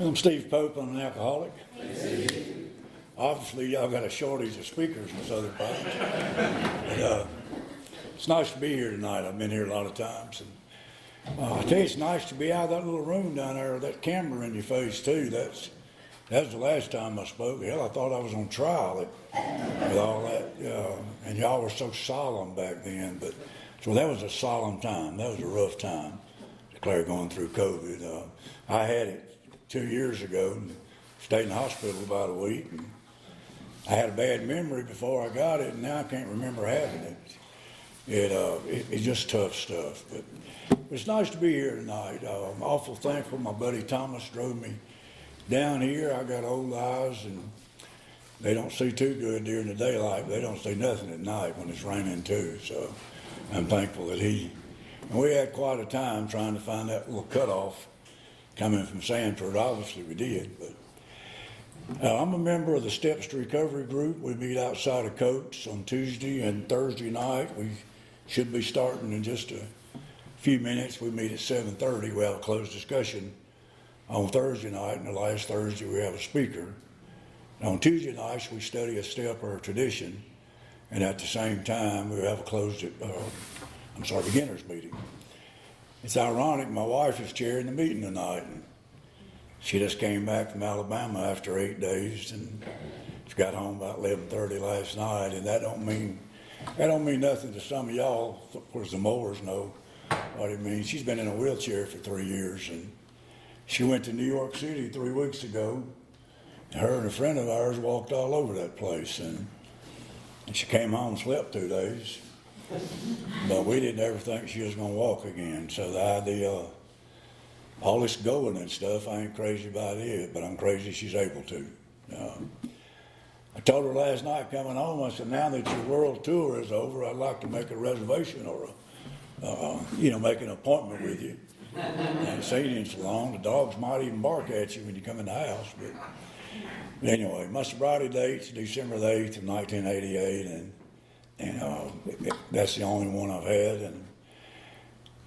I'm Steve Pope. I'm an alcoholic. Obviously, y'all got a shortage of speakers in Southern Pines. But, it's nice to be here tonight. I've been here a lot of times. And, I tell you, it's nice to be out of that little room down there with that camera in your face, too. That's the last time I spoke. Hell, I thought I was on trial with all that. And y'all were so solemn back then. But so that was a solemn time. That was a rough time, Claire, going through COVID. I had it 2 years ago and stayed in the hospital about a week. And I had a bad memory before I got it, and now I can't remember having it. It's just tough stuff. But it's nice to be here tonight. I'm awful thankful my buddy Thomas drove me down here. I got old eyes, and they don't see too good during the daylight. They don't see nothing at night when it's raining too. So I'm thankful that and we had quite a time trying to find that little cutoff coming from Sanford. Obviously we did, but I'm a member of the Steps to Recovery group. We meet outside of Coates on Tuesday and Thursday night. We should be starting in just a few minutes. We meet at 7:30. We have a closed discussion on Thursday night, and the last Thursday we have a speaker. And on Tuesday nights we study a step or a tradition, and at the same time we have a beginners meeting. It's ironic, my wife is chairing the meeting tonight. And she just came back from Alabama after 8 days, and she got home about 11:30 last night. And that don't mean nothing to some of y'all. Of course, the mowers know what it means. She's been in a wheelchair for 3 years, and she went to New York City 3 weeks ago. And her and a friend of ours walked all over that place, and she came home and slept 2 days. But we didn't ever think she was going to walk again. So the idea of all this going and stuff, I ain't crazy about it, but I'm crazy she's able to. I told her last night coming home, I said, now that your world tour is over, I'd like to make a reservation or make an appointment with you. I haven't seen you in so long. The dogs might even bark at you when you come in the house. But anyway, my sobriety date's December the 8th of 1988, and that's the only one I've had, and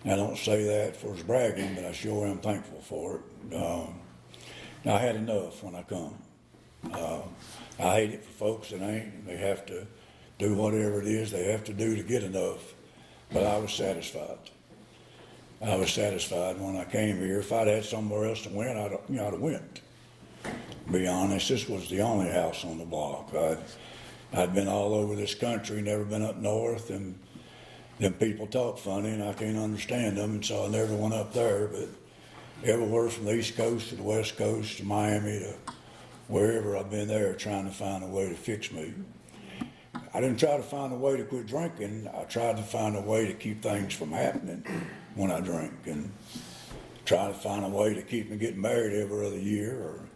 I don't say that for his bragging, but I sure am thankful for it. I had enough when I come. I hate it for folks that ain't. They have to do whatever it is they have to do to get enough, but I was satisfied. I was satisfied when I came here. If I'd had somewhere else to went, I'd have went. To be honest, this was the only house on the block. I'd been all over this country, never been up north, and them people talk funny, and I can't understand them, and so I never went up there. But everywhere from the East Coast to the West Coast to Miami to wherever I've been there trying to find a way to fix me. I didn't try to find a way to quit drinking. I tried to find a way to keep things from happening when I drink, and try to find a way to keep me getting married every other year, or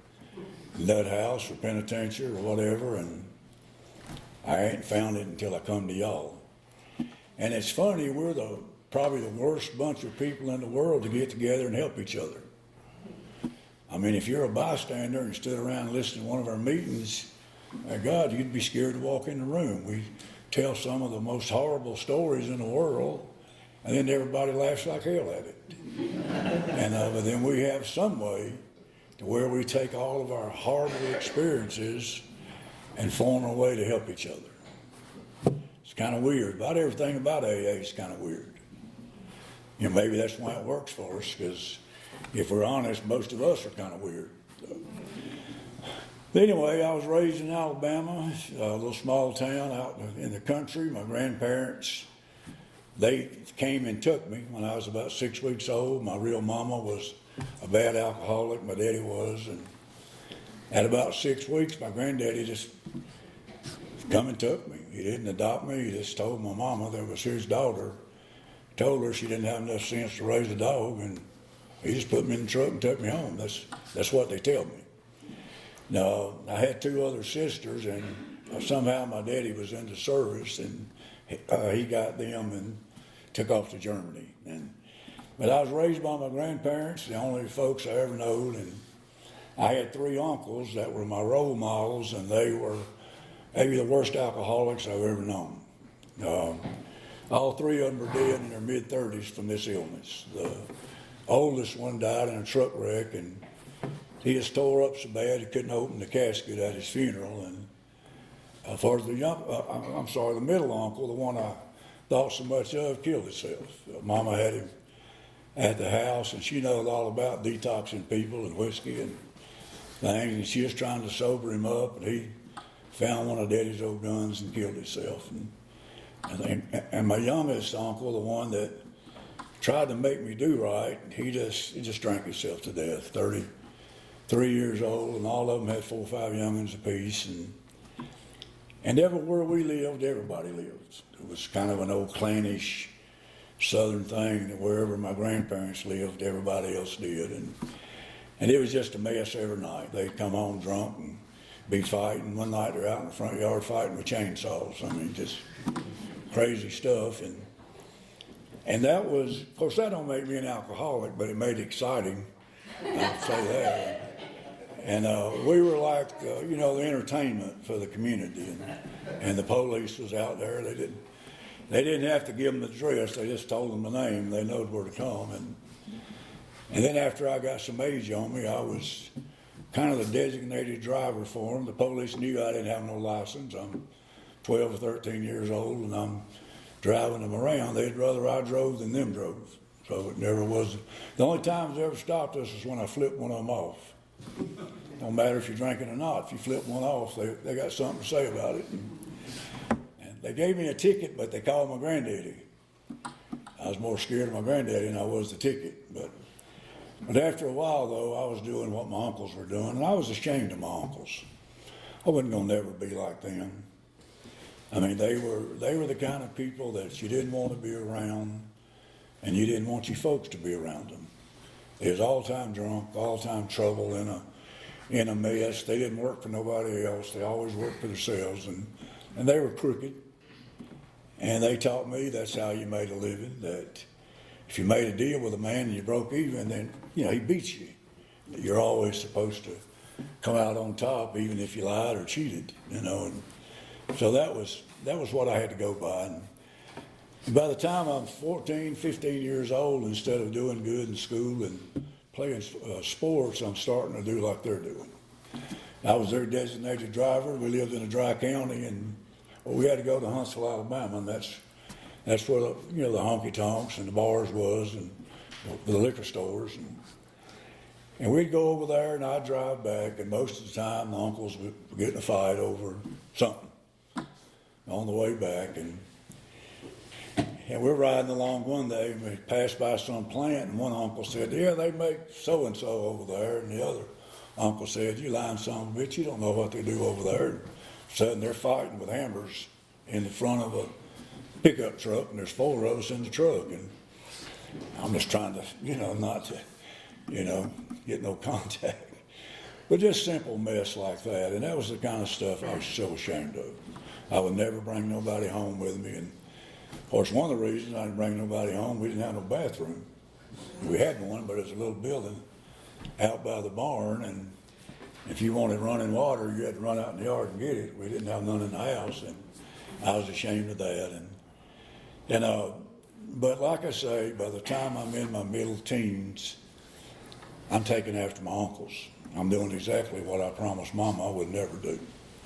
nut house, or penitentiary, or whatever, and I ain't found it until I come to y'all. And it's funny, we're probably the worst bunch of people in the world to get together and help each other. I mean, if you're a bystander and stood around listening to one of our meetings, my God, you'd be scared to walk in the room. We tell some of the most horrible stories in the world, and then everybody laughs like hell at it. And but then we have some way to where we take all of our horrible experiences and form a way to help each other. It's kind of weird. About everything about AA is kind of weird. Maybe that's why it works for us, because if we're honest, most of us are kind of weird. So. But anyway, I was raised in Alabama, a little small town out in the country. My grandparents, they came and took me when I was about 6 weeks old. My real mama was a bad alcoholic. My daddy was, and at about 6 weeks, my granddaddy just come and took me. He didn't adopt me. He just told my mama that was his daughter. Told her she didn't have enough sense to raise a dog, and he just put me in the truck and took me home. That's what they tell me. Now, I had 2 other sisters, and somehow my daddy was in the service, and he got them and took off to Germany. But I was raised by my grandparents, the only folks I ever known, and I had 3 uncles that were my role models, and they were maybe the worst alcoholics I've ever known. All 3 of them were dead in their mid-30s from this illness. The oldest one died in a truck wreck, and he just tore up so bad he couldn't open the casket at his funeral. And as far as the the middle uncle, the one I thought so much of, killed himself. Mama had him at the house, and she knows all about detoxing people and whiskey and things, and she was trying to sober him up, and he found one of Daddy's old guns and killed himself. And my youngest uncle, the one that tried to make me do right, he just drank himself to death, 33 years old, and all of them had 4 or 5 youngins apiece. And everywhere we lived, everybody lived. It was kind of an old clannish southern thing that wherever my grandparents lived, everybody else did. And it was just a mess every night. They'd come home drunk and be fighting. One night they're out in the front yard fighting with chainsaws. I mean, just crazy stuff. And that was, of course, that don't make me an alcoholic, but it made it exciting. I'd say that. And we were like, the entertainment for the community. And the police was out there. They didn't have to give them the address. They just told them the name. They knowed where to come. And then after I got some age on me, I was kind of the designated driver for them. The police knew I didn't have no license. I'm 12 or 13 years old, and I'm driving them around. They'd rather I drove than them drove. So it never was. The only times they ever stopped us is when I flipped one of them off. Don't matter if you're drinking or not. If you flip one off, they got something to say about it. And they gave me a ticket, but they called my granddaddy. I was more scared of my granddaddy than I was the ticket. But after a while, though, I was doing what my uncles were doing, and I was ashamed of my uncles. I wasn't going to never be like them. I mean, they were the kind of people that you didn't want to be around, and you didn't want your folks to be around them. They was all time drunk, all time trouble in a mess. They didn't work for nobody else. They always worked for themselves, and they were crooked. And they taught me that's how you made a living, that if you made a deal with a man and you broke even, then, he beats you. You're always supposed to come out on top, even if you lied or cheated, And so that was what I had to go by. And by the time I'm 14, 15 years old, instead of doing good in school and playing sports, I'm starting to do like they're doing. I was their designated driver. We lived in a dry county, and we had to go to Huntsville, Alabama, and that's where the honky tonks and the bars was, and the liquor stores, and we'd go over there, and I'd drive back, and most of the time the uncles would get in a fight over something on the way back, and we're riding along one day, and we passed by some plant, and one uncle said, "Yeah, they make so-and-so over there," and the other uncle said, "You lying son of a bitch, you don't know what they do over there." And suddenly they're fighting with hammers in the front of a pickup truck, and there's 4 of us in the truck, and I'm just trying to, not to, get no contact. But just simple mess like that, and that was the kind of stuff I was so ashamed of. I would never bring nobody home with me, and of course, one of the reasons I didn't bring nobody home, we didn't have no bathroom. We had one, but it was a little building out by the barn, and if you wanted running water, you had to run out in the yard and get it. We didn't have none in the house, and I was ashamed of that. But like I say, by the time I'm in my middle teens, I'm taking after my uncles. I'm doing exactly what I promised Mama I would never do.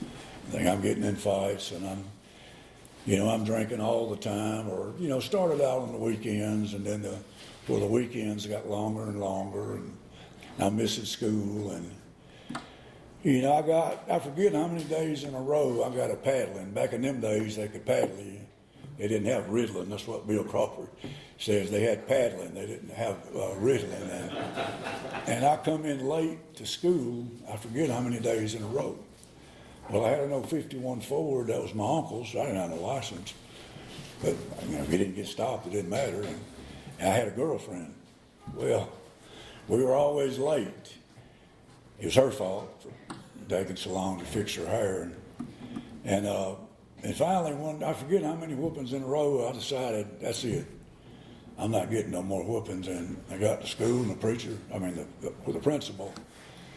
I think I'm getting in fights, and I'm drinking all the time, or, started out on the weekends, and then the weekends got longer and longer, and I'm missing school, and, I forget how many days in a row I got a paddling. Back in them days, they could paddle you. They didn't have riddling. That's what Bill Crawford says. They had paddling. They didn't have riddling. And I come in late to school, I forget how many days in a row. Well, I had an old 51 Ford. That was my uncle's. I didn't have no license. But, if you didn't get stopped, it didn't matter. And I had a girlfriend. Well, we were always late. It was her fault for taking so long to fix her hair. And finally, I forget how many whoopings in a row, I decided, that's it. I'm not getting no more whoopings. And I got to school, and the principal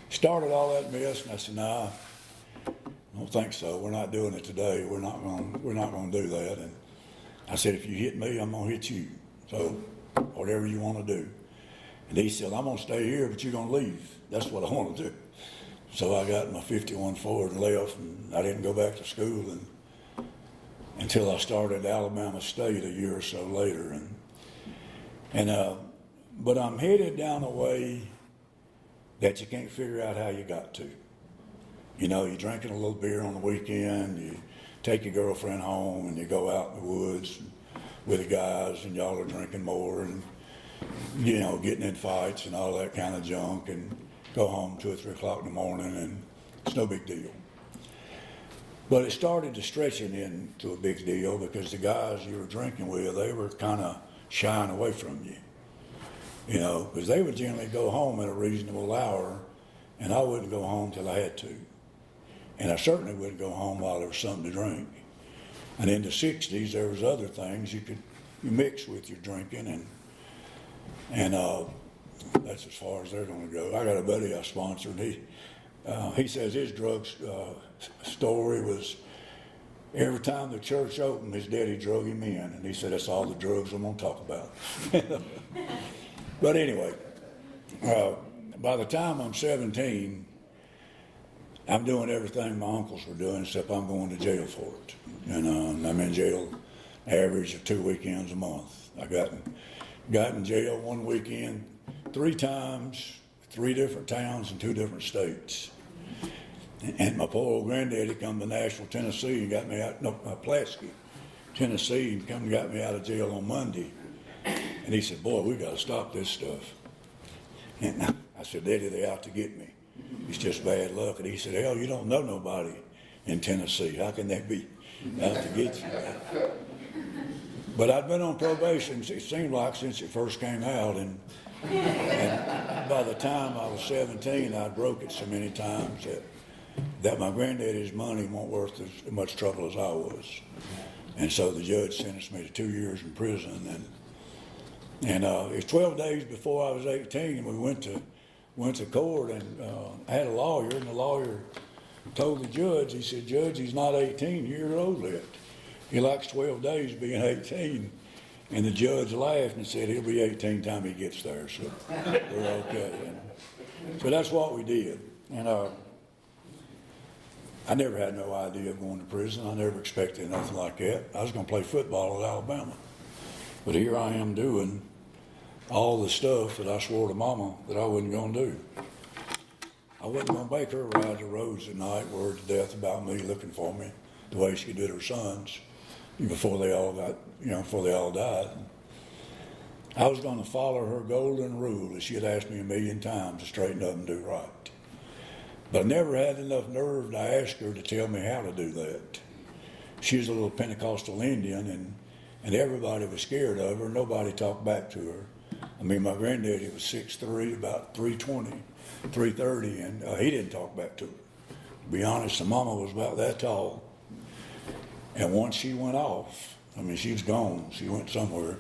started all that mess, and I said, "Nah, I don't think so. We're not doing it today. We're not going to do that." And I said, "If you hit me, I'm going to hit you. So whatever you want to do." And he said, "I'm going to stay here, but you're going to leave. That's what I want to do." So I got my 51 Ford and left, and I didn't go back to school until I started Alabama State a year or so later. But I'm headed down a way that you can't figure out how you got to. You know, you're drinking a little beer on the weekend, you take your girlfriend home, and you go out in the woods with the guys, and y'all are drinking more, and, you know, getting in fights and all that kind of junk, and go home 2 or 3 o'clock in the morning, and it's no big deal. But it started to stretching into a big deal because the guys you were drinking with, they were kind of shying away from you. You know, because they would generally go home at a reasonable hour, and I wouldn't go home till I had to. And I certainly wouldn't go home while there was something to drink. And in the 60s, there was other things you mix with your drinking, and that's as far as they're going to go. I got a buddy I sponsored. He says his drug story was every time the church opened, his daddy drug him in, and he said that's all the drugs I'm going to talk about. But anyway, by the time I'm 17, I'm doing everything my uncles were doing, except I'm going to jail for it. And I'm in jail average of 2 weekends a month. I got in jail one weekend 3 times, 3 different towns in 2 different states. And my poor old granddaddy come to Nashville, Tennessee, and got me out, Pulaski, Tennessee, and come and got me out of jail on Monday. And he said, boy, we got to stop this stuff. And I said, Daddy, they out to get me. It's just bad luck. And he said, hell, you don't know nobody in Tennessee. How can they be out to get you? But I'd been on probation, it seemed like, since it first came out. And by the time I was 17, I'd broke it so many times that my granddaddy's money wasn't worth as much trouble as I was. And so the judge sentenced me to 2 years in prison. And it was 12 days before I was 18, and we went to court, and I had a lawyer, and the lawyer told the judge, he said, Judge, he's not 18 years old yet. He likes 12 days being 18. And the judge laughed and said, he'll be 18 time he gets there, so we're okay. And so that's what we did. And I never had no idea of going to prison. I never expected nothing like that. I was going to play football at Alabama. But here I am doing all the stuff that I swore to Mama that I wasn't going to do. I wasn't going to make her ride the roads at night worried to death about me looking for me the way she did her sons before they all died. I was going to follow her golden rule that she had asked me a million times to straighten up and do right. But I never had enough nerve to ask her to tell me how to do that. She was a little Pentecostal Indian, and everybody was scared of her. Nobody talked back to her. I mean, my granddaddy was 6'3", about 320, 330, and he didn't talk back to her. To be honest, the mama was about that tall. And once she went off, I mean, she was gone. She went somewhere.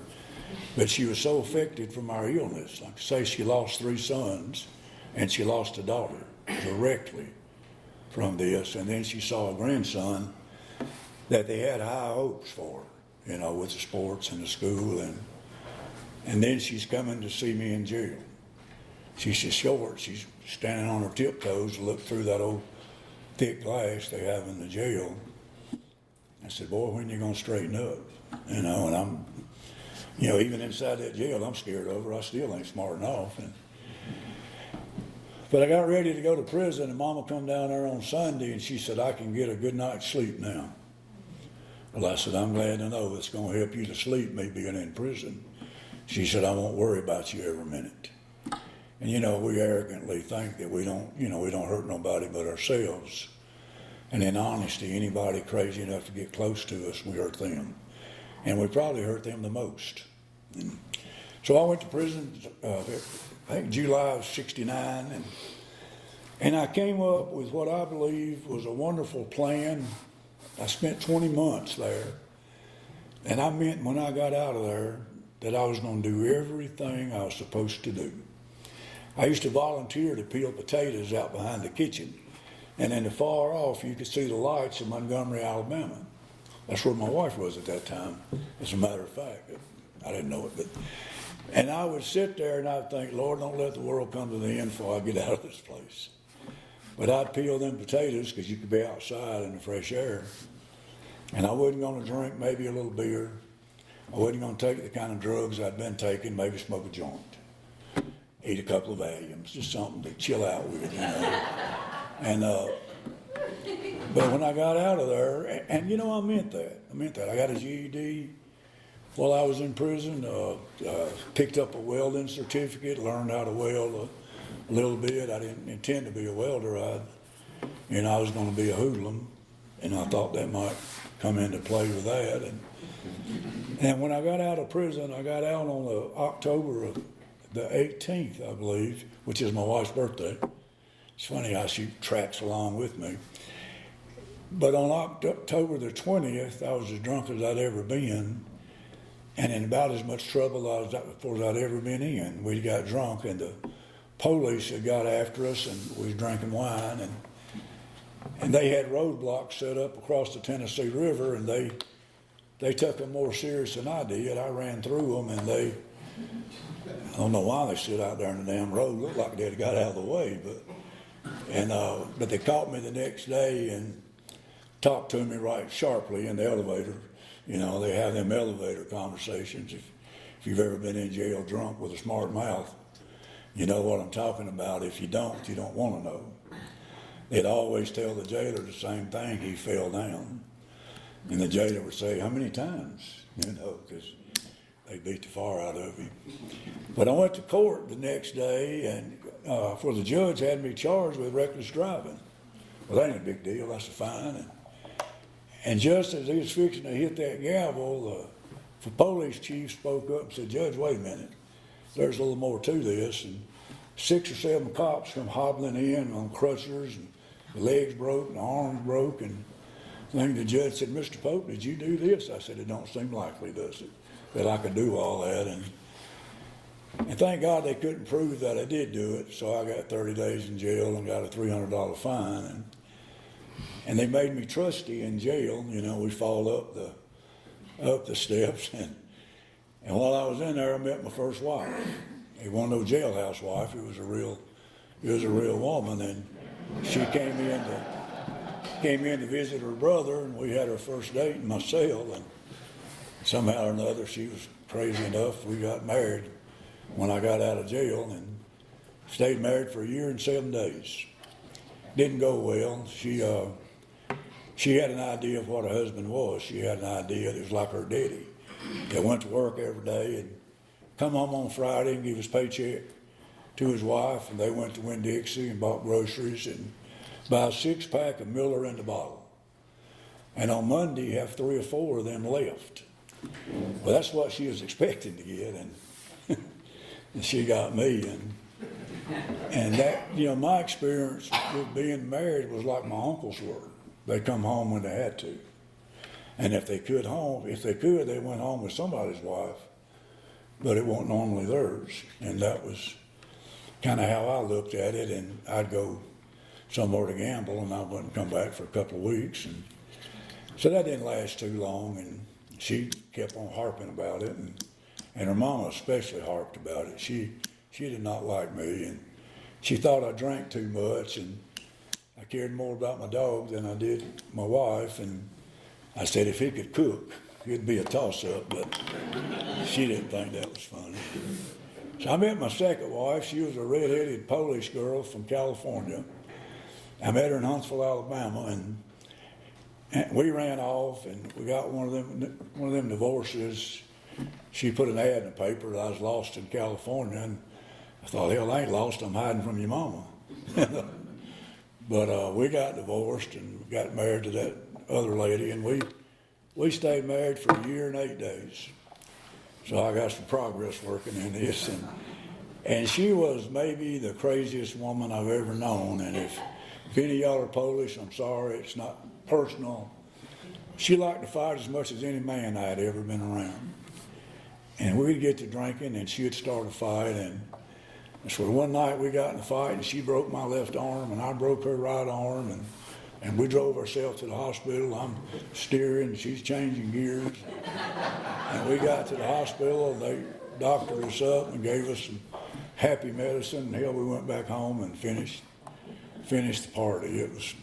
But she was so affected from our illness. Like I say, she lost 3 sons, and she lost a daughter directly from this. And then she saw a grandson that they had high hopes for, you know, with the sports and the school. And then she's coming to see me in jail. She's just short. She's standing on her tiptoes to look through that old thick glass they have in the jail. I said, boy, when are you going to straighten up? You know, and I'm, you know, even inside that jail, I'm scared of her. I still ain't smarting off. But I got ready to go to prison, and Mama come down there on Sunday, and she said, I can get a good night's sleep now. Well, I said, I'm glad to know it's going to help you to sleep, me being in prison. She said, I won't worry about you every minute. And, you know, we arrogantly think that we don't hurt nobody but ourselves. And in honesty, anybody crazy enough to get close to us, we hurt them. And we probably hurt them the most. And so I went to prison, I think July of '69, and I came up with what I believe was a wonderful plan. I spent 20 months there, and I meant when I got out of there that I was going to do everything I was supposed to do. I used to volunteer to peel potatoes out behind the kitchen, and in the far off you could see the lights of Montgomery, Alabama. That's where my wife was at that time, as a matter of fact. I didn't know it, and I would sit there and I'd think, Lord, don't let the world come to the end before I get out of this place. But I'd peel them potatoes because you could be outside in the fresh air. And I wasn't going to drink maybe a little beer. I wasn't going to take the kind of drugs I'd been taking, maybe smoke a joint, eat a couple of Valiums, just something to chill out with, you know. And but when I got out of there, and you know, I meant that. I got a GED while I was in prison, picked up a welding certificate, learned how to weld a little bit. I didn't intend to be a welder. I was going to be a hoodlum, and I thought that might come into play with that. And when I got out of prison, I got out on October of the 18th, I believe, which is my wife's birthday. It's funny how she tracks along with me. But on October the 20th, I was as drunk as I'd ever been, and in about as much trouble as I'd ever been in. We got drunk, and the police had got after us, and we was drinking wine, and they had roadblocks set up across the Tennessee River, and they took them more serious than I did. I ran through them, and I don't know why they stood out there in the damn road. Looked like they'd got out of the way, but they caught me the next day and talked to me right sharply in the elevator. You know, they have them elevator conversations. If you've ever been in jail drunk with a smart mouth, you know what I'm talking about. If you don't want to know. They'd always tell the jailer the same thing. He fell down. And the jailer would say, how many times? You know, because they beat the fire out of him. But I went to court the next day, and for the judge had me charged with reckless driving. Well, that ain't a big deal. That's a fine. And just as he was fixing to hit that gavel, the police chief spoke up and said, Judge, wait a minute. There's a little more to this. And 6 or 7 cops come hobbling in on crutchers, and the legs broke and the arms broke. And the judge said, Mr. Pope, did you do this? I said, it don't seem likely, does it, that I could do all that. And thank God they couldn't prove that I did do it. So I got 30 days in jail and got a $300 fine. And they made me trustee in jail. You know, we followed up the steps. And while I was in there, I met my first wife. It wasn't no jailhouse wife. It was a real woman. And she came in to visit her brother, and we had our first date in my cell. And somehow or another, she was crazy enough. We got married when I got out of jail, and stayed married for 1 year and 7 days. Didn't go well. She had an idea of what a husband was. She had an idea that it was like her daddy. They went to work every day and come home on Friday and give his paycheck to his wife, and they went to Winn-Dixie and bought groceries and buy a 6-pack of Miller in the bottle. And on Monday, have 3 or 4 of them left. Well, that's what she was expecting to get, and she got me. And that, you know, my experience with being married was like my uncles were. They come home when they had to. And if they could, they went home with somebody's wife, but it wasn't normally theirs. And that was kind of how I looked at it. And I'd go somewhere to gamble, and I wouldn't come back for a couple of weeks. And so that didn't last too long, and she kept on harping about it, and her mama especially harped about it. She did not like me, and she thought I drank too much, and I cared more about my dog than I did my wife. And I said if he could cook, it'd be a toss-up, but she didn't think that was funny. So I met my second wife. She was a red-headed Polish girl from California. I met her in Huntsville, Alabama, and we ran off, and we got one of them divorces. She put an ad in the paper that I was lost in California, and I thought, hell, I ain't lost. I'm hiding from your mama. But we got divorced and got married to that other lady, and we stayed married for 1 year and 8 days. So I got some progress working in this, and she was maybe the craziest woman I've ever known. And if any of y'all are Polish, I'm sorry, it's not personal. She liked to fight as much as any man I had ever been around. And we'd get to drinking, and she'd start a fight. And so one night we got in a fight, and she broke my left arm, and I broke her right arm, and we drove ourselves to the hospital. I'm steering, she's changing gears. And we got to the hospital, they doctored us up and gave us some happy medicine, and hell, we went back home and finished finish the party. It was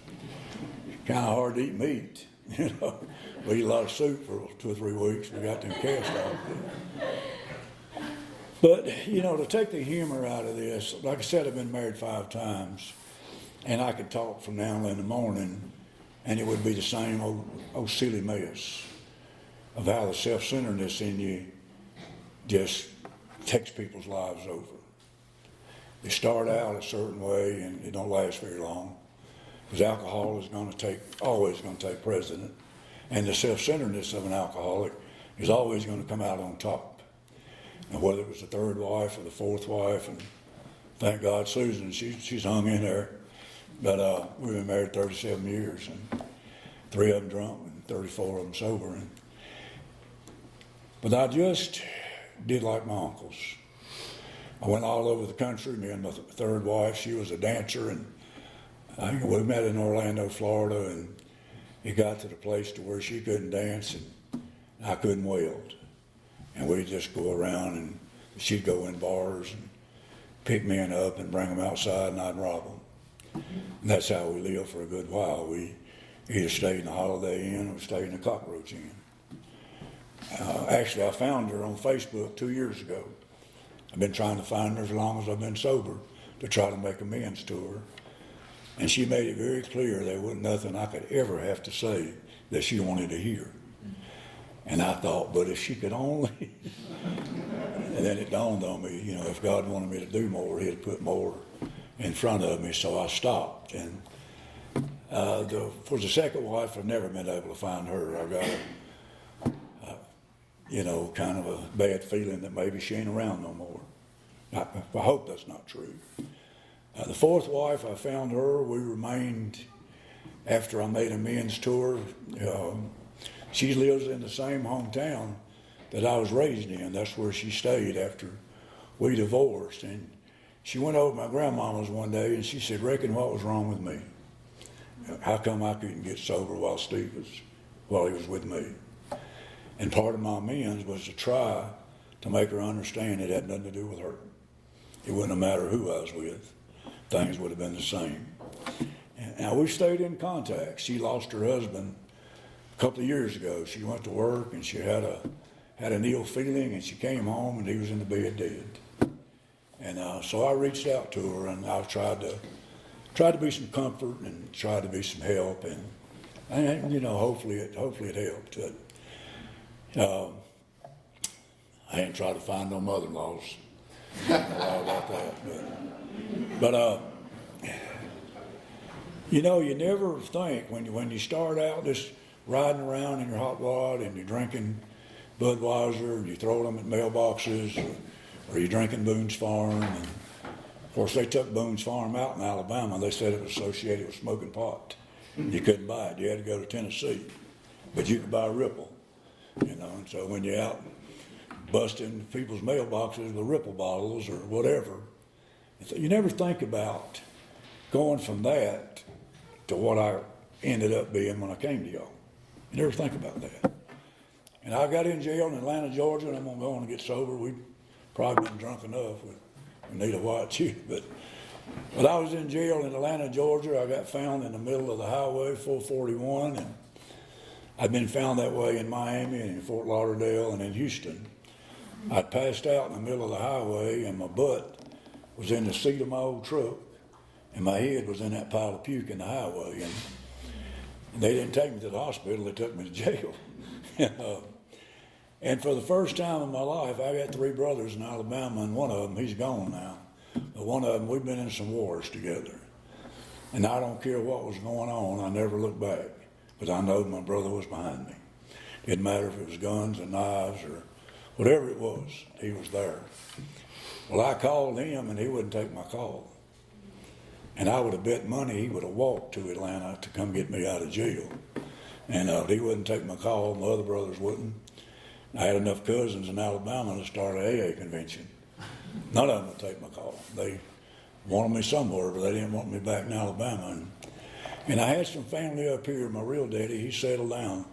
kind of hard to eat meat, you know. We ate a lot of soup for 2 or 3 weeks. We got them cast off. But, you know, to take the humor out of this, like I said, I've been married 5 times, and I could talk from now in the morning, and it would be the same old silly mess of how the self-centeredness in you just takes people's lives over. They start out a certain way, and it don't last very long, because alcohol is always going to take precedent, and the self-centeredness of an alcoholic is always going to come out on top. And whether it was the 3rd wife or the 4th wife, and thank God Susan, she's hung in there. But we've been married 37 years, and 3 of them drunk and 34 of them sober. But I just did like my uncles. I went all over the country. Me and my 3rd wife, she was a dancer, and we met in Orlando, Florida, and it got to the place to where she couldn't dance and I couldn't weld. And we'd just go around, and she'd go in bars and pick men up and bring them outside, and I'd rob them. And that's how we lived for a good while. We either stayed in the Holiday Inn or stayed in the Cockroach Inn. Actually, I found her on Facebook 2 years ago. I've been trying to find her as long as I've been sober to try to make amends to her. And she made it very clear there wasn't nothing I could ever have to say that she wanted to hear. And I thought, but if she could only, and then it dawned on me, you know, if God wanted me to do more, he'd put more in front of me, so I stopped. And for the 2nd wife, I've never been able to find her. I've got kind of a bad feeling that maybe she ain't around no more. I hope that's not true. The 4th wife, I found her. We remained after I made amends to her. She lives in the same hometown that I was raised in. That's where she stayed after we divorced. And she went over to my grandmama's one day, and she said, "Reckon what was wrong with me? How come I couldn't get sober while he was with me?" And part of my amends was to try to make her understand it had nothing to do with her. It wouldn't have mattered who I was with. Things would have been the same. Now, we stayed in contact. She lost her husband a couple of years ago. She went to work, and she had an ill feeling, and she came home, and he was in the bed dead. And so I reached out to her, and I tried to be some comfort and tried to be some help, and you know, hopefully it helped. I ain't tried to find no mother-in-laws. I don't know about that, but you know, you never think when you start out just riding around in your hot rod and you're drinking Budweiser and you throw them at mailboxes, or you're drinking Boone's Farm. And of course, they took Boone's Farm out in Alabama. They said it was associated with smoking pot. You couldn't buy it. You had to go to Tennessee, but you could buy Ripple. You know, and so when you're out busting people's mailboxes with Ripple bottles or whatever, you never think about going from that to what I ended up being when I came to y'all. You never think about that. And I got in jail in Atlanta, Georgia, and I'm going to go on and get sober. We've probably been drunk enough. We need a white sheet. But I was in jail in Atlanta, Georgia. I got found in the middle of the highway, 441, and I'd been found that way in Miami and in Fort Lauderdale and in Houston. I'd passed out in the middle of the highway, and my butt was in the seat of my old truck, and my head was in that pile of puke in the highway. And they didn't take me to the hospital, they took me to jail. And for the first time in my life, I got 3 brothers in Alabama, and one of them, he's gone now. But one of them, we've been in some wars together. And I don't care what was going on, I never looked back, because I know my brother was behind me. Didn't matter if it was guns or knives or whatever it was, he was there. Well, I called him, and he wouldn't take my call. And I would have bet money he would have walked to Atlanta to come get me out of jail. And he wouldn't take my call, my other brothers wouldn't. I had enough cousins in Alabama to start an AA convention. None of them would take my call. They wanted me somewhere, but they didn't want me back in Alabama. And I had some family up here. My real daddy, he settled down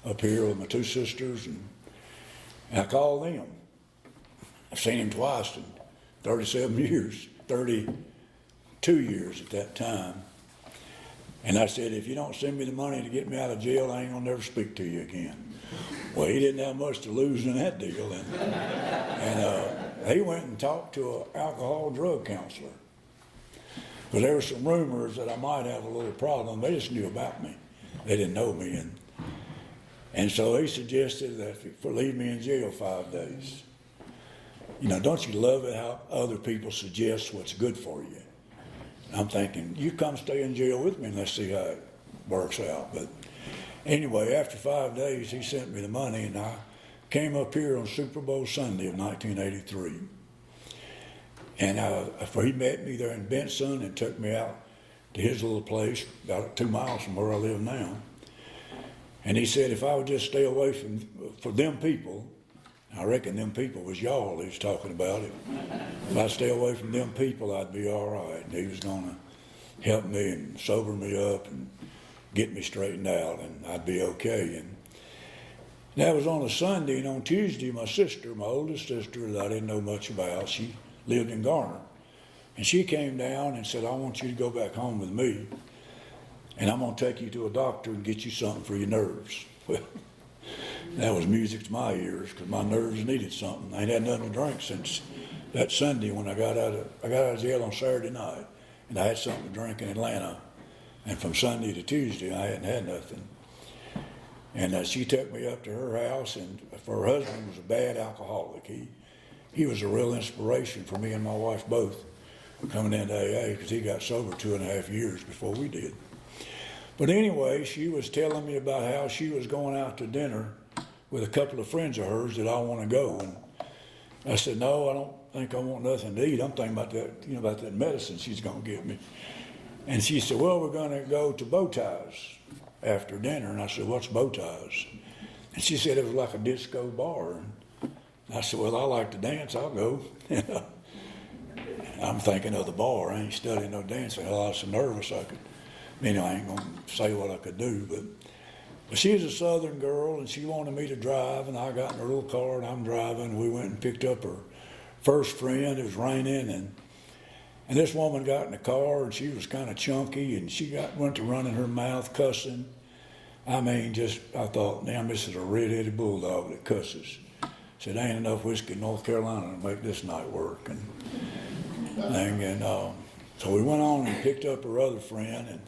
up here with my 2 sisters, and I called them. I've seen him twice in 37 years, 32 years at that time. And I said, if you don't send me the money to get me out of jail, I ain't gonna never speak to you again. Well, he didn't have much to lose in that deal. And he went and talked to an alcohol drug counselor. Because there were some rumors that I might have a little problem. They just knew about me. They didn't know me. And so he suggested that for leave me in jail 5 days. You know, don't you love it how other people suggest what's good for you? I'm thinking, you come stay in jail with me and let's see how it works out. But anyway, after 5 days, he sent me the money, and I came up here on Super Bowl Sunday of 1983. And he met me there in Benson and took me out to his little place, about 2 miles from where I live now. And he said if I would just stay away from them people, I reckon them people was y'all he was talking about. If I stay away from them people, I'd be all right. And he was going to help me and sober me up and get me straightened out, and I'd be okay. And that was on a Sunday, and on Tuesday, my sister, my oldest sister that I didn't know much about, she lived in Garner. And she came down and said, I want you to go back home with me, and I'm going to take you to a doctor and get you something for your nerves. Well, that was music to my ears because my nerves needed something. I ain't had nothing to drink since that Sunday when I got out of jail on Saturday night, and I had something to drink in Atlanta. And from Sunday to Tuesday, I hadn't had nothing. And she took me up to her house, and her husband was a bad alcoholic. He was a real inspiration for me and my wife both coming into AA because he got sober 2.5 years before we did. But anyway, she was telling me about how she was going out to dinner with a couple of friends of hers that I want to go. And I said, no, I don't think I want nothing to eat. I'm thinking about that, about that medicine she's going to give me. And she said, well, we're going to go to Bow Ties after dinner. And I said, what's Bow Ties? And she said it was like a disco bar. And I said, well, I like to dance. I'll go. I'm thinking of the bar. I ain't studying no dancing. I was so nervous I ain't going to say what I could do. But she was a Southern girl, and she wanted me to drive, and I got in her little car, and I'm driving. We went and picked up her first friend. It was raining, and this woman got in the car, and she was kind of chunky, and she went to running her mouth, cussing. I thought, damn, this is a red-headed bulldog that cusses. Said, ain't enough whiskey in North Carolina to make this night work. So we went on and picked up her other friend, and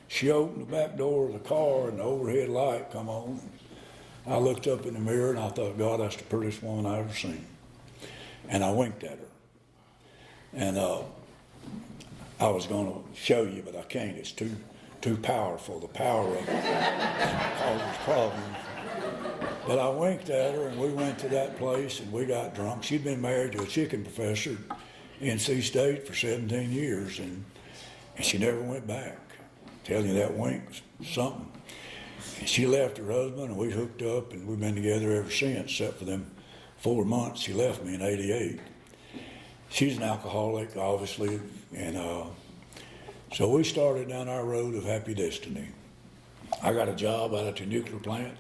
she opened the back door of the car, and the overhead light come on. I looked up in the mirror, and I thought, God, that's the prettiest woman I ever seen. And I winked at her. And I was going to show you, but I can't. It's too powerful. The power of it causes problems. But I winked at her, and we went to that place, and we got drunk. She'd been married to a chicken professor in NC State for 17 years, and she never went back. Telling you that wink was something. And she left her husband, and we hooked up, and we've been together ever since, except for them 4 months. She left me in '88. She's an alcoholic, obviously, and so we started down our road of happy destiny. I got a job out at the nuclear plant.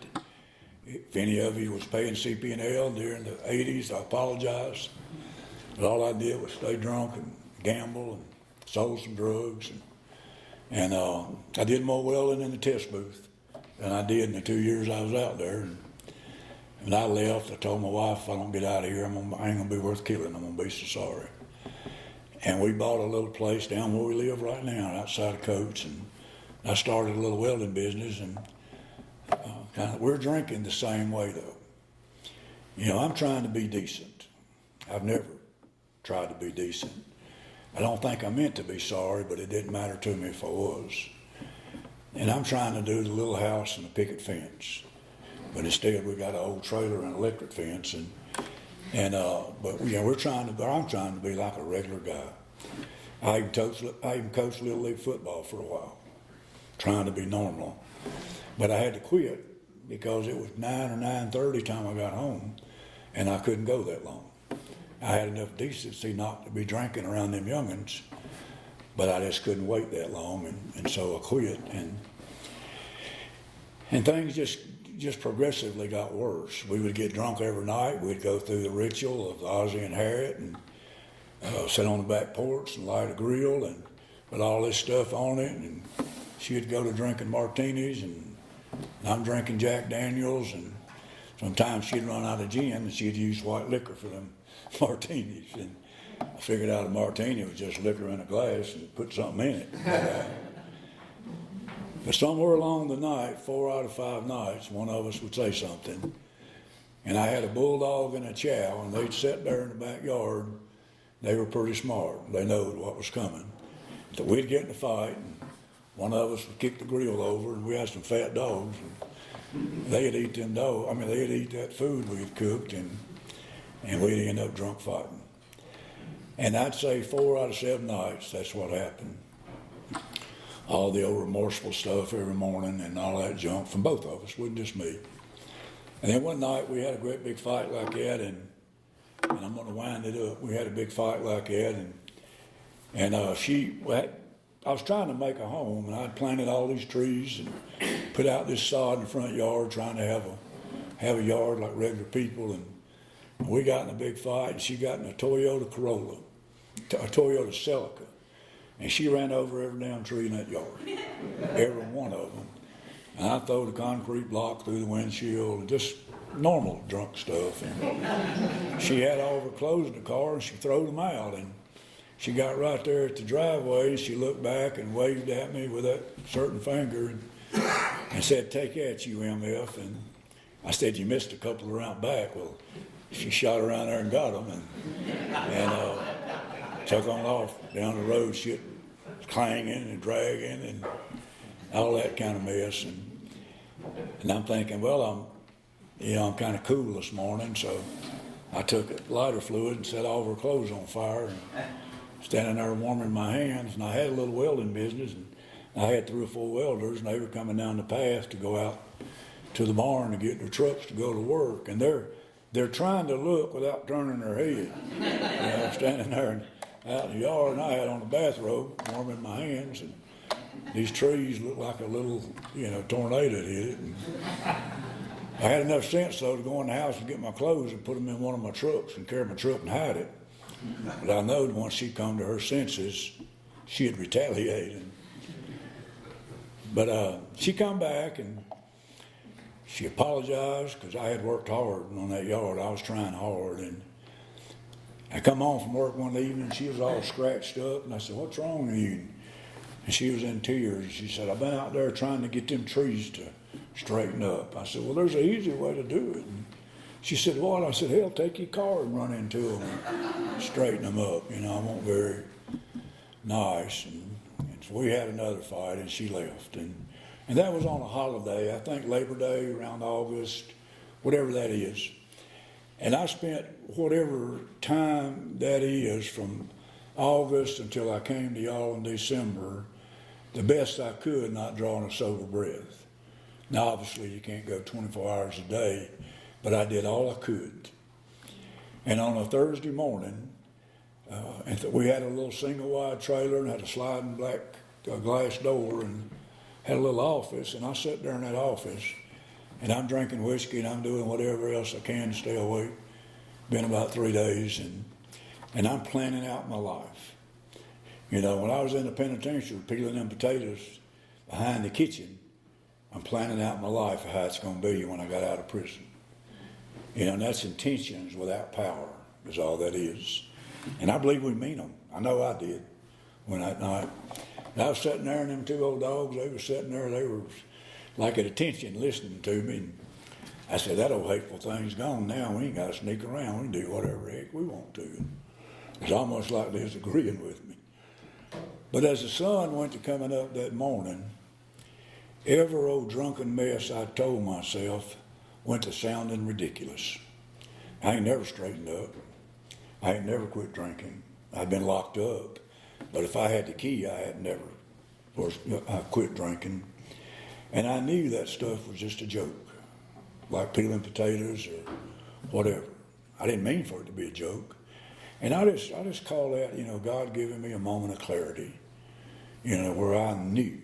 If any of you was paying CP&L during the '80s, I apologize. But all I did was stay drunk and gamble and sold some drugs. And I did more welding in the test booth than I did in the 2 years I was out there. And I left. I told my wife, if I don't get out of here, I ain't going to be worth killing. I'm going to be so sorry. And we bought a little place down where we live right now, outside of Coates. And I started a little welding business. And we're drinking the same way, though. I'm trying to be decent. I've never tried to be decent. I don't think I meant to be sorry, but it didn't matter to me if I was. And I'm trying to do the little house and a picket fence. But instead we got an old trailer and an electric fence. But I'm trying to be like a regular guy. I even coached Little League football for a while, trying to be normal. But I had to quit because it was 9 or 9:30 time I got home, and I couldn't go that long. I had enough decency not to be drinking around them youngins, but I just couldn't wait that long, and so I quit. And things just progressively got worse. We would get drunk every night. We'd go through the ritual of Ozzie and Harriet and sit on the back porch and light a grill and put all this stuff on it and she'd go to drinking martinis, and I'm drinking Jack Daniels, and sometimes she'd run out of gin, and she'd use white liquor for them martinis. And I figured out a martini was just liquor in a glass and put something in it. But somewhere along the night, 4 out of 5 nights, one of us would say something. And I had a bulldog and a chow, and they'd sit there in the backyard. They were pretty smart. They knowed what was coming. So we'd get in a fight, and one of us would kick the grill over, and we had some fat dogs. And they'd eat they'd eat that food we had cooked, and we'd end up drunk fighting. And I'd say 4 out of 7 nights, that's what happened. All the old remorseful stuff every morning and all that junk from both of us, wasn't just me. And then one night we had a great big fight like that, and I'm going to wind it up. We had a big fight like that, and I was trying to make a home, and I'd planted all these trees and put out this sod in the front yard, trying to have a yard like regular people. And we got in a big fight, and she got in a Toyota Corolla, a Toyota Celica, and she ran over every damn tree in that yard, every one of them. And I throw the concrete block through the windshield, and just normal drunk stuff. And she had all of her clothes in the car, and she threw them out. And she got right there at the driveway, and she looked back and waved at me with that certain finger and said, "Take that, you MF." And I said, "You missed a couple around back." Well, she shot around there and got them, and took on off down the road, shit clanging and dragging and all that kind of mess. And I'm thinking, well, I'm kind of cool this morning, so I took a lighter fluid and set all of her clothes on fire, and standing there warming my hands. And I had a little welding business, and I had 3 or 4 welders, and they were coming down the path to go out to the barn to get their trucks to go to work. And they're trying to look without turning their head. Standing there out in the yard, and I had on a bathrobe, warming my hands, and these trees looked like a little, tornado had hit it. And I had enough sense, though, to go in the house and get my clothes and put them in one of my trucks and carry my truck and hide it. But I know that once she'd come to her senses, she'd retaliate. But she come back, and she apologized because I had worked hard on that yard. I was trying hard. And I come home from work one evening, she was all scratched up, and I said, "What's wrong with you?" And she was in tears. She said, "I've been out there trying to get them trees to straighten up." I said, "Well, there's an easy way to do it." And she said, "What?" I said, "Hell, take your car and run into them and straighten them up. I wasn't very nice." And so we had another fight, and she left. And that was on a holiday, I think Labor Day, around August, whatever that is. And I spent whatever time that is from August until I came to y'all in December, the best I could, not drawing a sober breath. Now, obviously, you can't go 24 hours a day, but I did all I could. And on a Thursday morning, we had a little single-wide trailer and had a sliding black glass door and had a little office, and I sat there in that office, and I'm drinking whiskey and I'm doing whatever else I can to stay awake. Been about 3 days, and I'm planning out my life. When I was in the penitentiary peeling them potatoes behind the kitchen, I'm planning out my life of how it's going to be when I got out of prison. And that's intentions without power is all that is. And I believe we mean them. I know I did when that night. And I was sitting there, and them 2 old dogs, they were sitting there, they were like at attention listening to me. And I said, "That old hateful thing's gone now. We ain't got to sneak around. We can do whatever the heck we want to." It's almost like they was agreeing with me. But as the sun went to coming up that morning, every old drunken mess I told myself went to sounding ridiculous. I ain't never straightened up. I ain't never quit drinking. I'd been locked up. But if I had the key, I had never quit drinking. And I knew that stuff was just a joke, like peeling potatoes or whatever. I didn't mean for it to be a joke. And I just call that, God giving me a moment of clarity, where I knew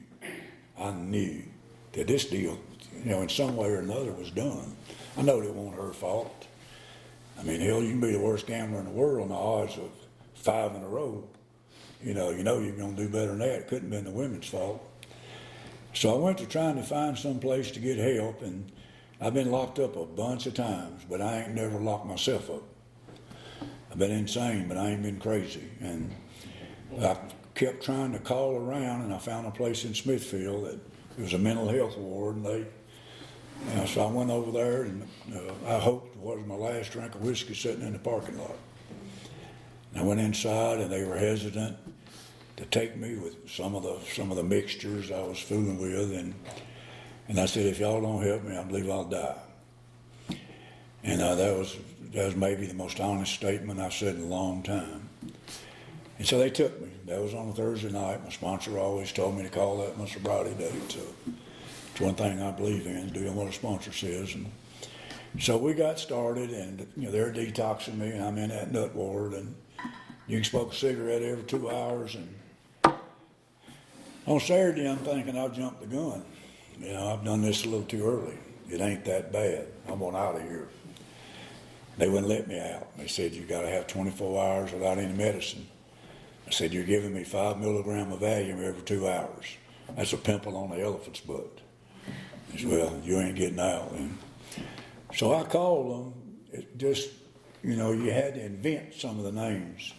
that this deal, in some way or another was done. I know it wasn't her fault. I mean, hell, you can be the worst gambler in the world and the odds of 5 in a row. You're going to do better than that. It couldn't have been the women's fault. So I went to trying to find some place to get help, and I've been locked up a bunch of times, but I ain't never locked myself up. I've been insane, but I ain't been crazy. And I kept trying to call around, and I found a place in Smithfield that it was a mental health ward, and so I went over there, and I hoped it was my last drink of whiskey sitting in the parking lot. And I went inside, and they were hesitant to take me with some of the mixtures I was fooling with, and I said, if y'all don't help me, I believe I'll die. And that was maybe the most honest statement I've said in a long time. And so they took me. That was on a Thursday night. My sponsor always told me to call that my sobriety date. So it's one thing I believe in, doing what a sponsor says. And so we got started, and they're detoxing me, and I'm in that nut ward, and you can smoke a cigarette every 2 hours. And on Saturday, I'm thinking I've jumped the gun. I've done this a little too early. It ain't that bad. I want out of here. They wouldn't let me out. They said, you got to have 24 hours without any medicine. I said, you're giving me 5 milligrams of Valium every 2 hours. That's a pimple on the elephant's butt. He said, well, you ain't getting out. And so I called them. It just, you had to invent some of the names.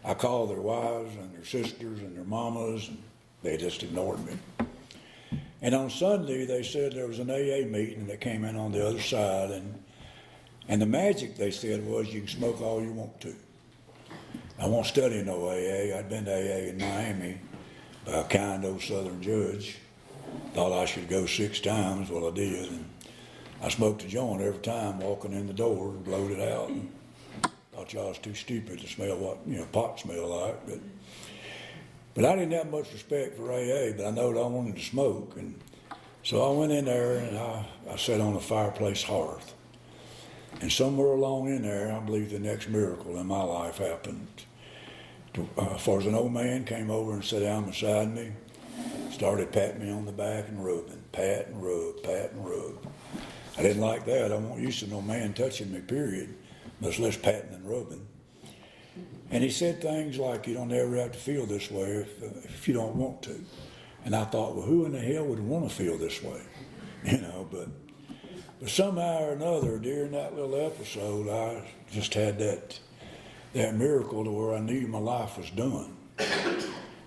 I called their wives and their sisters and their mamas, and they just ignored me. And on Sunday, they said there was an AA meeting that came in on the other side, and the magic, they said, was you can smoke all you want to. I won't study no AA. I'd been to AA in Miami by a kind old Southern judge. Thought I should go 6 times. Well, I did. And I smoked a joint every time walking in the door and blowed it out. And thought y'all was too stupid to smell what pot smell like. But I didn't have much respect for AA, but I knowed I wanted to smoke. And so I went in there, and I sat on the fireplace hearth. And somewhere along in there, I believe the next miracle in my life happened. For an old man came over and sat down beside me, started patting me on the back and rubbing, pat and rub, pat and rub. I didn't like that. I wasn't used to no man touching me, period, much less patting and rubbing. And he said things like, you don't ever have to feel this way if you don't want to. And I thought, well, who in the hell would want to feel this way? But somehow or another, during that little episode, I just had that miracle to where I knew my life was done.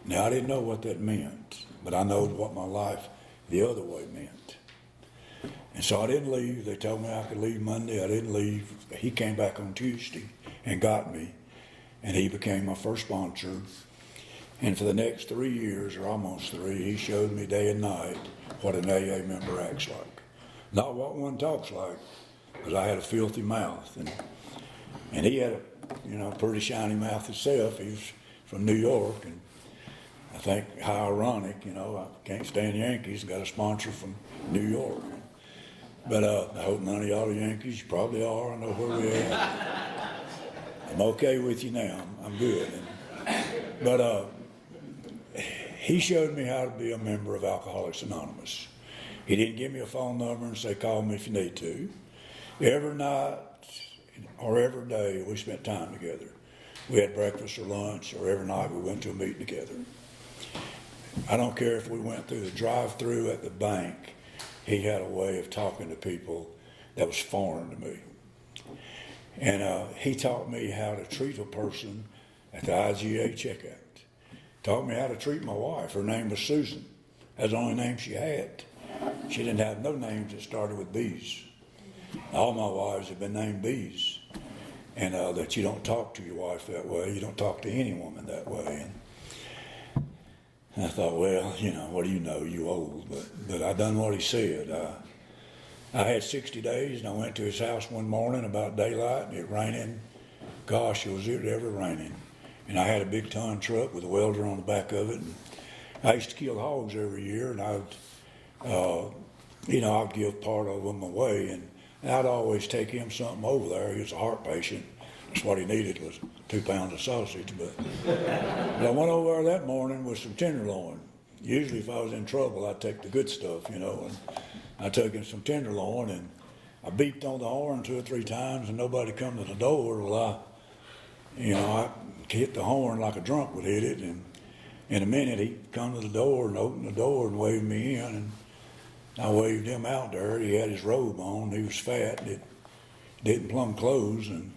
Now, I didn't know what that meant, but I know what my life the other way meant. And so I didn't leave. They told me I could leave Monday. I didn't leave. He came back on Tuesday and got me, and he became my first sponsor. And for the next 3 years, or almost 3, he showed me day and night what an AA member acts like. Not what one talks like, because I had a filthy mouth. And he had a pretty shiny mouth himself. He was from New York, and I think how ironic, I can't stand Yankees, got a sponsor from New York. But I hope none of y'all are Yankees. You probably are. I know where we are. I'm okay with you now. I'm good. But he showed me how to be a member of Alcoholics Anonymous. He didn't give me a phone number and say, call me if you need to. Every night or every day, we spent time together. We had breakfast or lunch, or every night we went to a meeting together. I don't care if we went through the drive-through at the bank. He had a way of talking to people that was foreign to me. And he taught me how to treat a person at the IGA checkout. Taught me how to treat my wife. Her name was Susan. That's the only name she had. She didn't have no names that started with B's. All my wives have been named B's. And that you don't talk to your wife that way. You don't talk to any woman that way. And I thought, well, what do you know? You old. But I done what he said. I had 60 days, and I went to his house one morning about daylight, and it raining. Gosh, was it ever raining. And I had a big ton truck with a welder on the back of it. And I used to kill hogs every year, and I'd give part of them away, and I'd always take him something over there. He was a heart patient. That's what he needed was 2 pounds of sausage. But I went over there that morning with some tenderloin. Usually if I was in trouble, I'd take the good stuff, and I took him some tenderloin, and I beeped on the horn 2 or 3 times, and nobody come to the door. Well, I hit the horn like a drunk would hit it, and In a minute, he come to the door and opened the door and waved me in, and I waved him out there. He had his robe on. He was fat. Didn't plumb clothes, and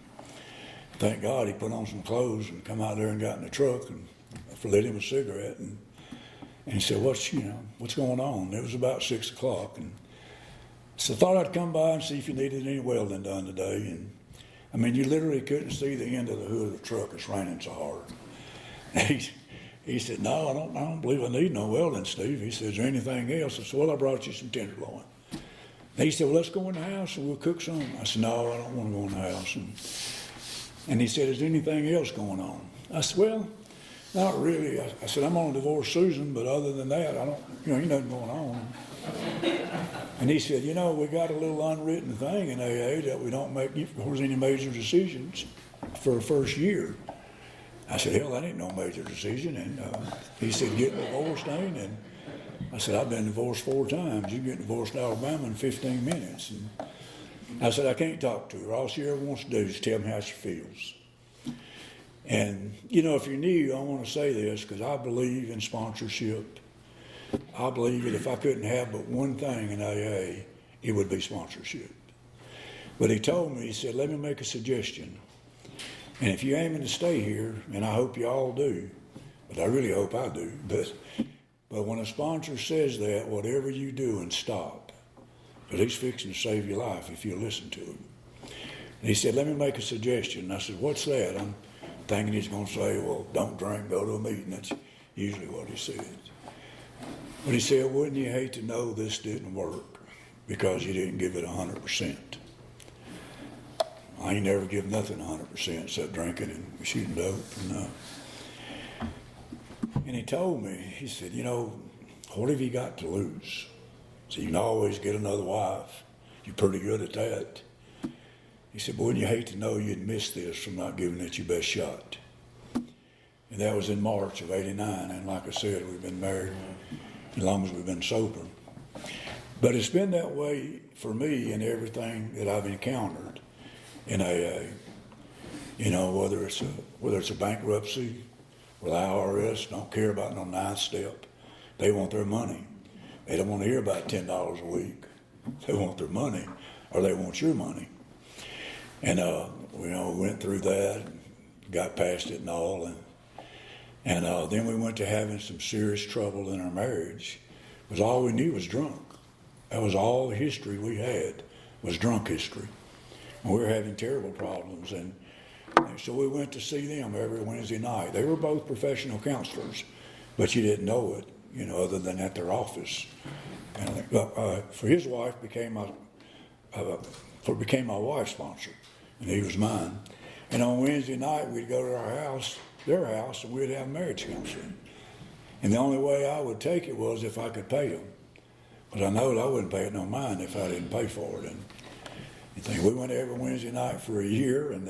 thank God he put on some clothes and come out there and got in the truck and lit him a cigarette, and he said, what's going on? It was about 6 o'clock, and so I thought I'd come by and see if you needed any welding done today. And I mean, you literally couldn't see the end of the hood of the truck. It's raining so hard. And he said, no, I don't believe I need no welding, Steve. He said, is there anything else? I said, well, I brought you some tenderloin. And he said, well, let's go in the house and we'll cook some. I said, no, I don't want to go in the house. And he said, is there anything else going on? I said, well, not really. I said, I'm going to divorce Susan, but other than that, ain't nothing going on. And he said, we got a little unwritten thing in AA that we don't make any major decisions for the first year. I said, hell, that ain't no major decision. And he said, get divorced, ain't? And I said, I've been divorced 4 times. You get divorced in Alabama in 15 minutes. And I said, I can't talk to her. All she ever wants to do is tell me how she feels. And, if you're new, I want to say this because I believe in sponsorship. I believe that if I couldn't have but one thing in AA, it would be sponsorship. But he told me, he said, let me make a suggestion. And if you're aiming to stay here, and I hope you all do, but I really hope I do, but when a sponsor says that, whatever you do and stop, but he's fixing to save your life if you listen to him. And he said, let me make a suggestion. And I said, what's that? I'm thinking he's going to say, well, don't drink, go to a meeting. That's usually what he says. But he said, wouldn't you hate to know this didn't work because you didn't give it 100%? I ain't never give nothing 100% except drinking and shooting dope. And he told me, he said, what have you got to lose? So you can always get another wife. You're pretty good at that. He said, but wouldn't you hate to know you'd miss this from not giving it your best shot? And that was in March of '89. And like I said, we've been married as long as we've been sober. But it's been that way for me in everything that I've encountered in AA. Whether it's a bankruptcy, where the IRS don't care about no 9th step. They want their money. They don't want to hear about $10 a week. They want their money, or they want your money. And we went through that, got past it and all, and then we went to having some serious trouble in our marriage, because all we knew was drunk. That was all the history we had, was drunk history. And we were having terrible problems, and so we went to see them every Wednesday night. They were both professional counselors, but you didn't know it, other than at their office. And for his wife became my wife's sponsor, and he was mine. And on Wednesday night, we'd go to their house, and we'd have marriage counseling. And the only way I would take it was if I could pay them. But I know that I wouldn't pay it no mind if I didn't pay for it. And we went every Wednesday night for a year, and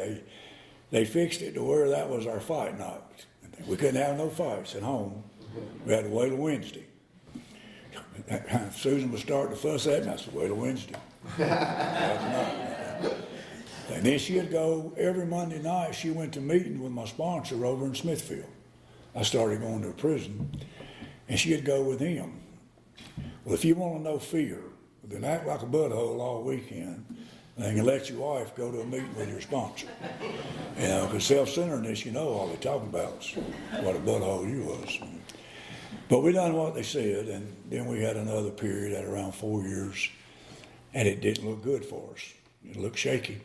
they fixed it to where that was our fight night. We couldn't have no fights at home. We had to wait till Wednesday. Susan would start to fuss at me. I said, wait till Wednesday. And then she'd go every Monday night. She went to meeting with my sponsor over in Smithfield. I started going to a prison, and she'd go with him. Well, if you want to know fear, then act like a butthole all weekend, and you let your wife go to a meeting with your sponsor. Because self-centeredness, all they're talking about is what a butthole you was. But we done what they said, and then we had another period at around 4 years, and it didn't look good for us. It looked shaky.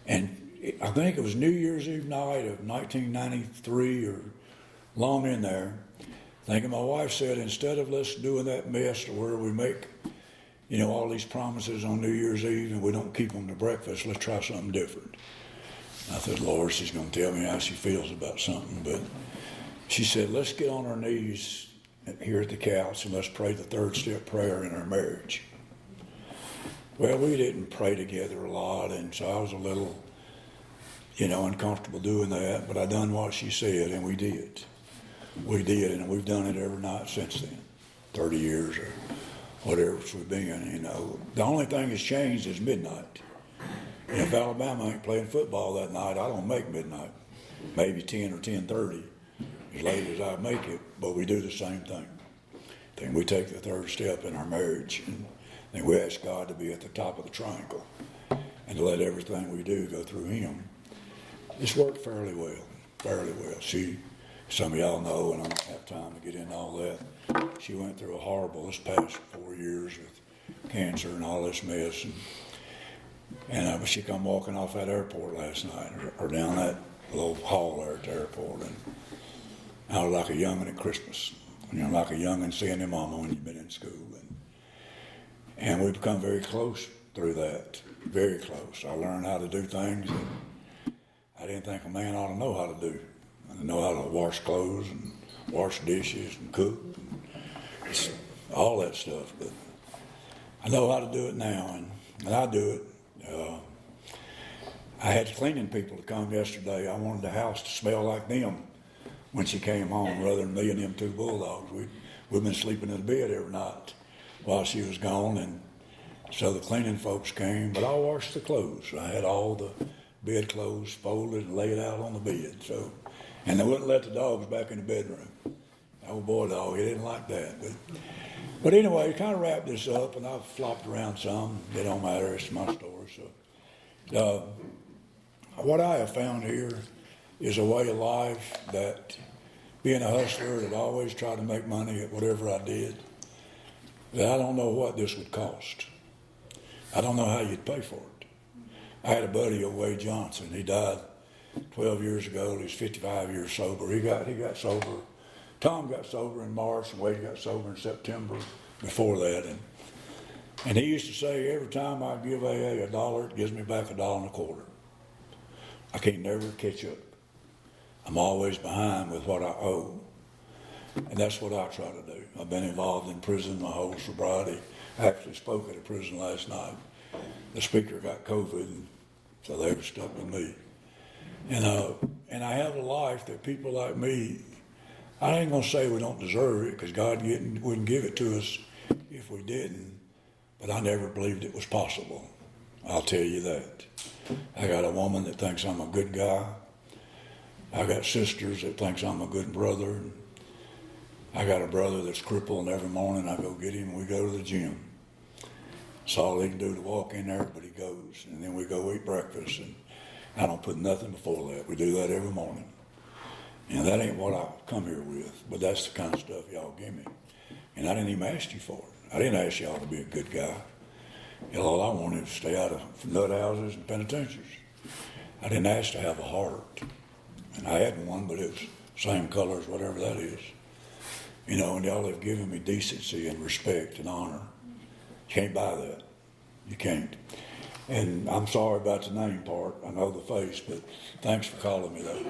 And I think it was New Year's Eve night of 1993 or long in there. I think my wife said, instead of let's doing that mess to where we make, all these promises on New Year's Eve and we don't keep them to breakfast, let's try something different. I thought, Lord, she's going to tell me how she feels about something. But she said, let's get on our knees here at the couch and let's pray the 3rd step prayer in our marriage. Well, we didn't pray together a lot, and so I was a little, uncomfortable doing that, but I done what she said, and we did. We did, and we've done it every night since then, 30 years or whatever we've been, The only thing that's changed is midnight. And if Alabama ain't playing football that night, I don't make midnight. Maybe 10 or 10:30. as late as I make it, but we do the same thing. Then we take the third step in our marriage, and then we ask God to be at the top of the triangle and to let everything we do go through Him. It's worked fairly well. Some of y'all know, and I don't have time to get into all that, she went through a horrible, this past 4 years with cancer and all this mess, and she come walking off that airport last night, or down that little hall there at the airport, and I was like a youngin' at Christmas, like a youngin' seeing their mama when you've been in school, and we've become very close through that, very close. I learned how to do things that I didn't think a man ought to know how to do. I know how to wash clothes and wash dishes and cook and all that stuff, but I know how to do it now, and I do it. I had cleaning people to come yesterday. I wanted the house to smell like them when she came home, rather than me and them two bulldogs. We've been sleeping in the bed every night while she was gone, and so the cleaning folks came, but I washed the clothes. I had all the bed clothes folded and laid out on the bed, and they wouldn't let the dogs back in the bedroom. Old boy dog, he didn't like that. But anyway, kind of wrap this up, and I've flopped around some. It don't matter, it's my story. So what I have found here is a way of life that, being a hustler, that always tried to make money at whatever I did, that I don't know what this would cost. I don't know how you'd pay for it. I had a buddy, Wade Johnson. He died 12 years ago. He's 55 years sober. He got sober. Tom got sober in March, and Wade got sober in September before that. And he used to say, every time I give AA $1, it gives me back $1.25. I can't never catch up. I'm always behind with what I owe. And that's what I try to do. I've been involved in prison my whole sobriety. I actually spoke at a prison last night. The speaker got COVID, and so they were stuck with me. And I have a life that people like me, I ain't gonna say we don't deserve it, because God wouldn't give it to us if we didn't, but I never believed it was possible. I'll tell you that. I got a woman that thinks I'm a good guy. I got sisters that thinks I'm a good brother. I got a brother that's crippled, and every morning I go get him and we go to the gym. That's all he can do to walk in there, but he goes. And then we go eat breakfast, and I don't put nothing before that. We do that every morning. And that ain't what I come here with, but that's the kind of stuff y'all give me. And I didn't even ask you for it. I didn't ask y'all to be a good guy. All I wanted to stay out of nut houses and penitentiaries. I didn't ask to have a heart. And I had one, but it was same color as whatever that is. And y'all have given me decency and respect and honor. You can't buy that. You can't. And I'm sorry about the name part. I know the face, but thanks for calling me though.